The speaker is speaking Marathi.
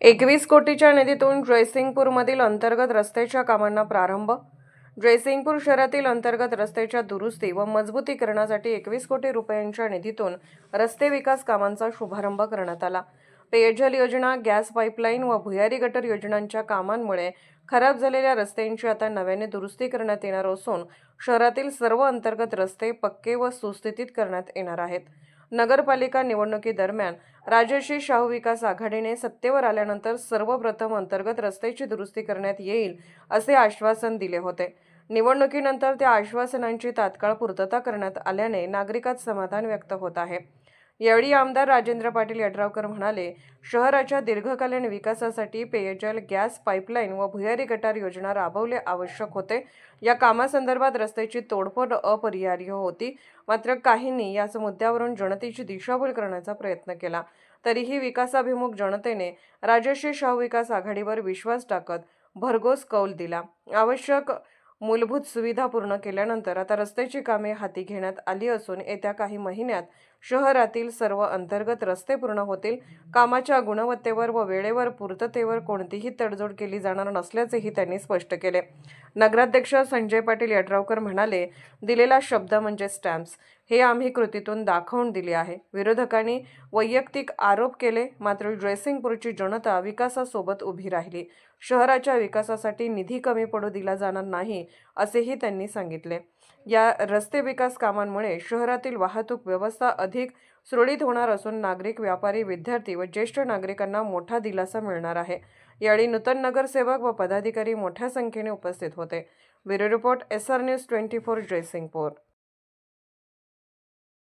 21 कोटीच्या निधीतून जयसिंगपूरमधील अंतर्गत रस्त्याच्या कामांना प्रारंभ. जयसिंगपूर शहरातील अंतर्गत रस्त्याच्या दुरुस्ती व मजबूतीकरणासाठी 21 कोटी रुपयांच्या निधीतून रस्ते विकास कामांचा शुभारंभ करण्यात आला. पेयजल योजना, गॅस पाईपलाईन व भुयारी गटर योजनांच्या कामांमुळे खराब झालेल्या रस्त्यांची आता नव्याने दुरुस्ती करण्यात येणार असून शहरातील सर्व अंतर्गत रस्ते पक्के व सुस्थितीत करण्यात येणार आहेत. नगरपालिका निवडणुकीदरम्यान राजर्षी शाहू विकास आघाडीने सत्तेवर आल्यानंतर सर्वप्रथम अंतर्गत रस्त्याची दुरुस्ती करण्यात येईल असे आश्वासन दिले होते. निवडणुकीनंतर त्या आश्वासनांची तात्काळ पूर्तता करण्यात आल्याने नागरिकात समाधान व्यक्त होत आहे. यावेळी आमदार राजेंद्र पाटील यड्रावकर म्हणाले, शहराच्या दीर्घकालीन विकासासाठी पेयजल, गॅस पाईपलाईन व भुयारी गटार योजना राबवणे आवश्यक होते. या कामासंदर्भात रस्त्याची तोडफोड अपरिहार्य होती, मात्र काहींनी याच मुद्द्यावरून जनतेची दिशाभूल करण्याचा प्रयत्न केला. तरीही विकासाभिमुख जनतेने राजर्षी शाहू विकास आघाडीवर विश्वास टाकत भरघोस कौल दिला. आवश्यक मूलभूत सुविधा पूर्ण केल्यानंतर आता रस्त्याची कामे हाती घेण्यात आली असून येत्या काही महिन्यात शहरातील सर्व अंतर्गत रस्ते पूर्ण होतील. कामाच्या गुणवत्तेवर व वेळेवर पूर्ततेवर कोणतीही तडजोड केली जाणार नसल्याचेही त्यांनी स्पष्ट केले. नगराध्यक्ष संजय पाटील यड्रावकर म्हणाले, दिलेला शब्द म्हणजे स्टॅम्प्स, हे आम्ही कृतीतून दाखवून दिले आहे. विरोधकांनी वैयक्तिक आरोप केले, मात्र जयसिंगपूरची जनता विकासासोबत उभी राहिली. शहराच्या विकासासाठी निधी कमी पडू दिला जाणार नाही असेही त्यांनी सांगितले. या रस्ते विकास कामांमुळे शहरातील वाहतूक व्यवस्था अधिक सुरळीत होणार असून नागरिक, व्यापारी, विद्यार्थी व ज्येष्ठ नागरिकांना मोठा दिलासा मिळणार आहे. यावेळी नूतन नगरसेवक व पदाधिकारी मोठ्या संख्येने उपस्थित होते. Bureau report, SR news 24, Jaysingpur.